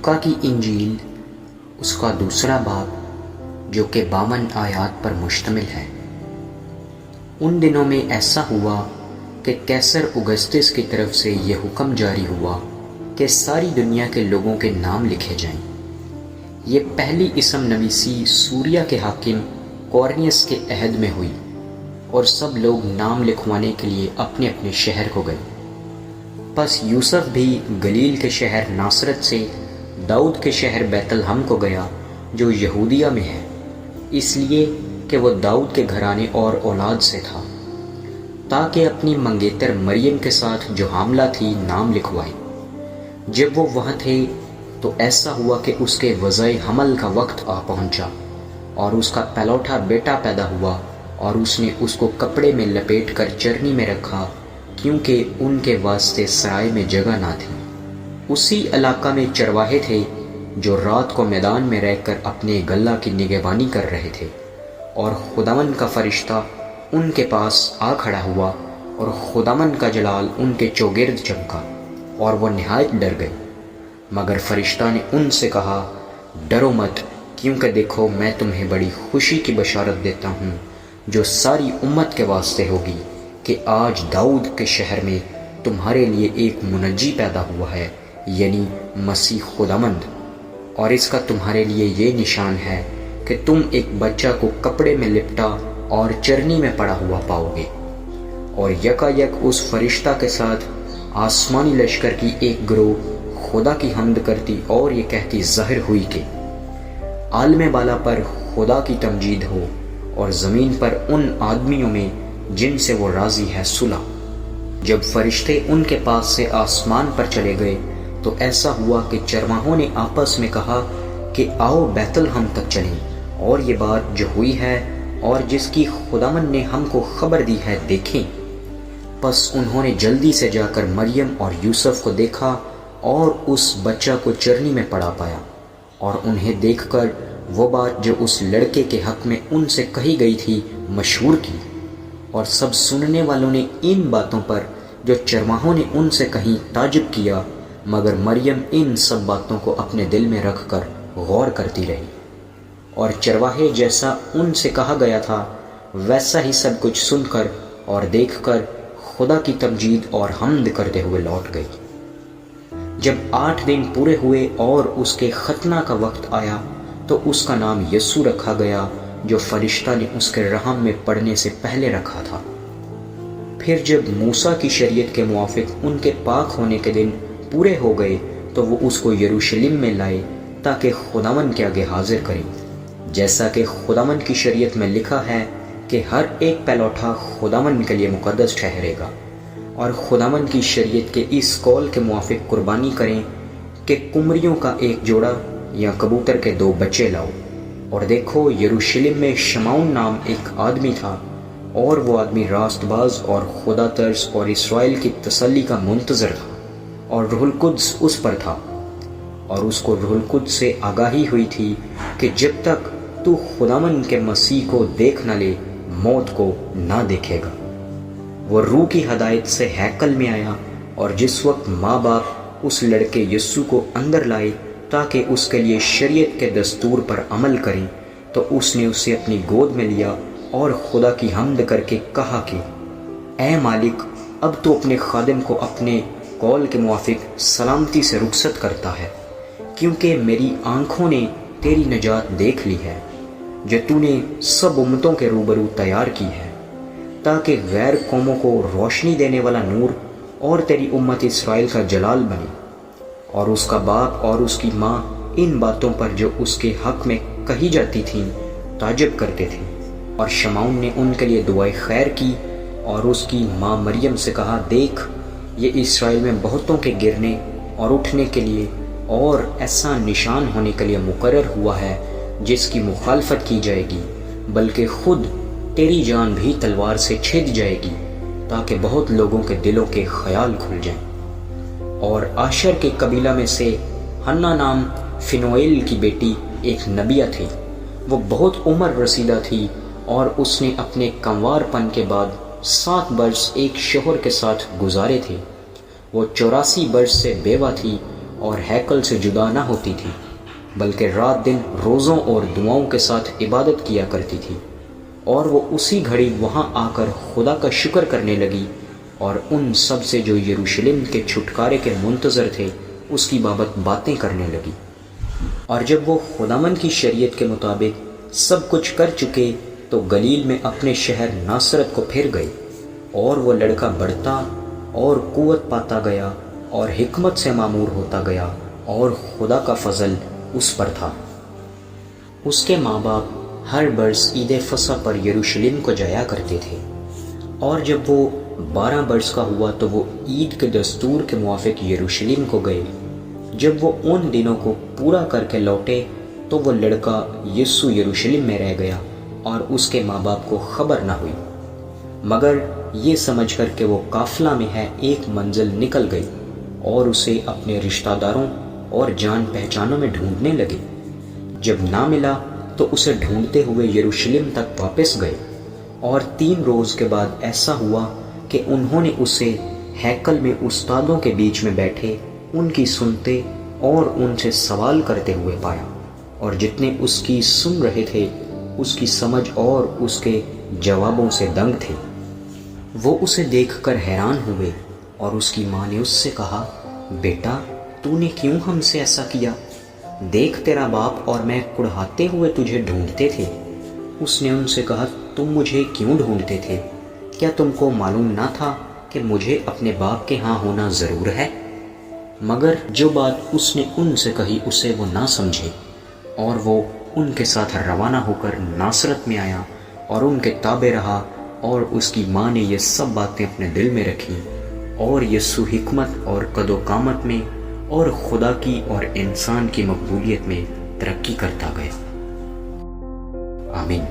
لوکا کی انجیل اس کا دوسرا باب جو کہ 52 آیات پر مشتمل ہے۔ ان دنوں میں ایسا ہوا کہ قیصر اگسطس کی طرف سے یہ حکم جاری ہوا کہ ساری دنیا کے لوگوں کے نام لکھے جائیں۔ یہ پہلی اسم نویسی سوریا کے حاکم کورنیس کے عہد میں ہوئی اور سب لوگ نام لکھوانے کے لیے اپنے اپنے شہر کو گئے۔ پس یوسف بھی گلیل کے شہر ناصرت سے داؤد کے شہر بیت لحم کو گیا جو یہودیہ میں ہے، اس لیے کہ وہ داؤد کے گھرانے اور اولاد سے تھا، تاکہ اپنی منگیتر مریم کے ساتھ جو حاملہ تھی نام لکھوائے۔ جب وہ وہاں تھے تو ایسا ہوا کہ اس کے وضع حمل کا وقت آ پہنچا اور اس کا پہلوٹا بیٹا پیدا ہوا، اور اس نے اس کو کپڑے میں لپیٹ کر چرنی میں رکھا، کیونکہ ان کے واسطے سرائے میں جگہ نہ تھی۔ اسی علاقہ میں چرواہے تھے جو رات کو میدان میں رہ کر اپنے گلہ کی نگہبانی کر رہے تھے، اور خداوند کا فرشتہ ان کے پاس آ کھڑا ہوا، اور خداوند کا جلال ان کے چوگرد چمکا، اور وہ نہایت ڈر گئے۔ مگر فرشتہ نے ان سے کہا، ڈرو مت، کیونکہ دیکھو میں تمہیں بڑی خوشی کی بشارت دیتا ہوں جو ساری امت کے واسطے ہوگی، کہ آج داؤد کے شہر میں تمہارے لیے ایک منجی پیدا ہوا ہے، یعنی مسیح خداوند۔ اور اس کا تمہارے لیے یہ نشان ہے کہ تم ایک بچہ کو کپڑے میں لپٹا اور چرنی میں پڑا ہوا پاؤ گے۔ اور یکایک اس فرشتہ کے ساتھ آسمانی لشکر کی ایک گروہ خدا کی حمد کرتی اور یہ کہتی ظاہر ہوئی کہ عالم بالا پر خدا کی تمجید ہو، اور زمین پر ان آدمیوں میں جن سے وہ راضی ہے صلح۔ جب فرشتے ان کے پاس سے آسمان پر چلے گئے تو ایسا ہوا کہ چرواہوں نے آپس میں کہا کہ آؤ بیت لحم تک چلیں اور یہ بات جو ہوئی ہے اور جس کی خداوند نے ہم کو خبر دی ہے دیکھیں۔ پس انہوں نے جلدی سے جا کر مریم اور یوسف کو دیکھا اور اس بچہ کو چرنی میں پڑا پایا، اور انہیں دیکھ کر وہ بات جو اس لڑکے کے حق میں ان سے کہی گئی تھی مشہور کی۔ اور سب سننے والوں نے ان باتوں پر جو چرواہوں نے ان سے کہیں تعجب کیا، مگر مریم ان سب باتوں کو اپنے دل میں رکھ کر غور کرتی رہی۔ اور چرواہے جیسا ان سے کہا گیا تھا ویسا ہی سب کچھ سن کر اور دیکھ کر خدا کی تمجید اور حمد کرتے ہوئے لوٹ گئی۔ جب 8 دن پورے ہوئے اور اس کے ختنہ کا وقت آیا تو اس کا نام یسوع رکھا گیا، جو فرشتہ نے اس کے رحم میں پڑنے سے پہلے رکھا تھا۔ پھر جب موسیٰ کی شریعت کے موافق ان کے پاک ہونے کے دن پورے ہو گئے تو وہ اس کو یروشلم میں لائے تاکہ خداوند کے آگے حاضر کریں، جیسا کہ خداوند کی شریعت میں لکھا ہے کہ ہر ایک پہلوٹا خداوند کے لیے مقدس ٹھہرے گا، اور خداوند کی شریعت کے اس قول کے موافق قربانی کریں کہ کمریوں کا ایک جوڑا یا کبوتر کے 2 بچے لاؤ۔ اور دیکھو یروشلم میں شمعون نام ایک آدمی تھا، اور وہ آدمی راست باز اور خدا ترس اور اسرائیل کی تسلی کا منتظر تھا، اور روح القدس اس پر تھا، اور اس کو روح القدس سے آگاہی ہوئی تھی کہ جب تک تو خداوند کے مسیح کو دیکھ نہ لے موت کو نہ دیکھے گا۔ وہ روح کی ہدایت سے ہیکل میں آیا، اور جس وقت ماں باپ اس لڑکے یسوع کو اندر لائے تاکہ اس کے لیے شریعت کے دستور پر عمل کریں، تو اس نے اسے اپنی گود میں لیا اور خدا کی حمد کر کے کہا کہ اے مالک، اب تو اپنے خادم کو اپنے قول کے موافق سلامتی سے رخصت کرتا ہے، کیونکہ میری آنکھوں نے تیری نجات دیکھ لی ہے جو تو نے سب امتوں کے روبرو تیار کی ہے، تاکہ غیر قوموں کو روشنی دینے والا نور اور تیری امت اسرائیل کا جلال بنے۔ اور اس کا باپ اور اس کی ماں ان باتوں پر جو اس کے حق میں کہی جاتی تھیں تعجب کرتے تھے۔ اور شمعون نے ان کے لیے دعائے خیر کی، اور اس کی ماں مریم سے کہا، دیکھ یہ اسرائیل میں بہتوں کے گرنے اور اٹھنے کے لیے اور ایسا نشان ہونے کے لیے مقرر ہوا ہے جس کی مخالفت کی جائے گی، بلکہ خود تیری جان بھی تلوار سے چھید جائے گی، تاکہ بہت لوگوں کے دلوں کے خیال کھل جائیں۔ اور آشر کے قبیلہ میں سے ہنا نام فنویل کی بیٹی ایک نبیہ تھی، وہ بہت عمر رسیدہ تھی، اور اس نے اپنے کنوار پن کے بعد 7 برس ایک شوہر کے ساتھ گزارے تھے۔ وہ 84 برس سے بیوہ تھی اور ہیکل سے جدا نہ ہوتی تھی، بلکہ رات دن روزوں اور دعاؤں کے ساتھ عبادت کیا کرتی تھی، اور وہ اسی گھڑی وہاں آ کر خدا کا شکر کرنے لگی اور ان سب سے جو یروشلم کے چھٹکارے کے منتظر تھے اس کی بابت باتیں کرنے لگی۔ اور جب وہ خداوند کی شریعت کے مطابق سب کچھ کر چکے تو گلیل میں اپنے شہر ناصرت کو پھر گئے، اور وہ لڑکا بڑھتا اور قوت پاتا گیا اور حکمت سے معمور ہوتا گیا، اور خدا کا فضل اس پر تھا۔ اس کے ماں باپ ہر برس عید فصح پر یروشلم کو جایا کرتے تھے، اور جب وہ 12 برس کا ہوا تو وہ عید کے دستور کے موافق یروشلم کو گئے۔ جب وہ ان دنوں کو پورا کر کے لوٹے تو وہ لڑکا یسوع یروشلم میں رہ گیا، اور اس کے ماں باپ کو خبر نہ ہوئی، مگر یہ سمجھ کر کہ وہ قافلہ میں ہے ایک منزل نکل گئی، اور اسے اپنے رشتہ داروں اور جان پہچانوں میں ڈھونڈنے لگے۔ جب نہ ملا تو اسے ڈھونڈتے ہوئے یروشلم تک واپس گئے، اور 3 روز کے بعد ایسا ہوا کہ انہوں نے اسے ہیکل میں استادوں کے بیچ میں بیٹھے ان کی سنتے اور ان سے سوال کرتے ہوئے پایا، اور جتنے اس کی سن رہے تھے اس کی سمجھ اور اس کے جوابوں سے دنگ تھے۔ وہ اسے دیکھ کر حیران ہوئے، اور اس کی ماں نے اس سے کہا، بیٹا تو نے کیوں ہم سے ایسا کیا؟ دیکھ تیرا باپ اور میں کڑھاتے ہوئے تجھے ڈھونڈتے تھے۔ اس نے ان سے کہا، تم مجھے کیوں ڈھونڈتے تھے؟ کیا تم کو معلوم نہ تھا کہ مجھے اپنے باپ کے ہاں ہونا ضرور ہے؟ مگر جو بات اس نے ان سے کہی اسے وہ نہ سمجھے، اور وہ ان کے ساتھ روانہ ہو کر ناصرت میں آیا اور ان کے تابع رہا، اور اس کی ماں نے یہ سب باتیں اپنے دل میں رکھیں، اور یسوع حکمت اور قد و قامت میں اور خدا کی اور انسان کی مقبولیت میں ترقی کرتا گیا۔ آمین۔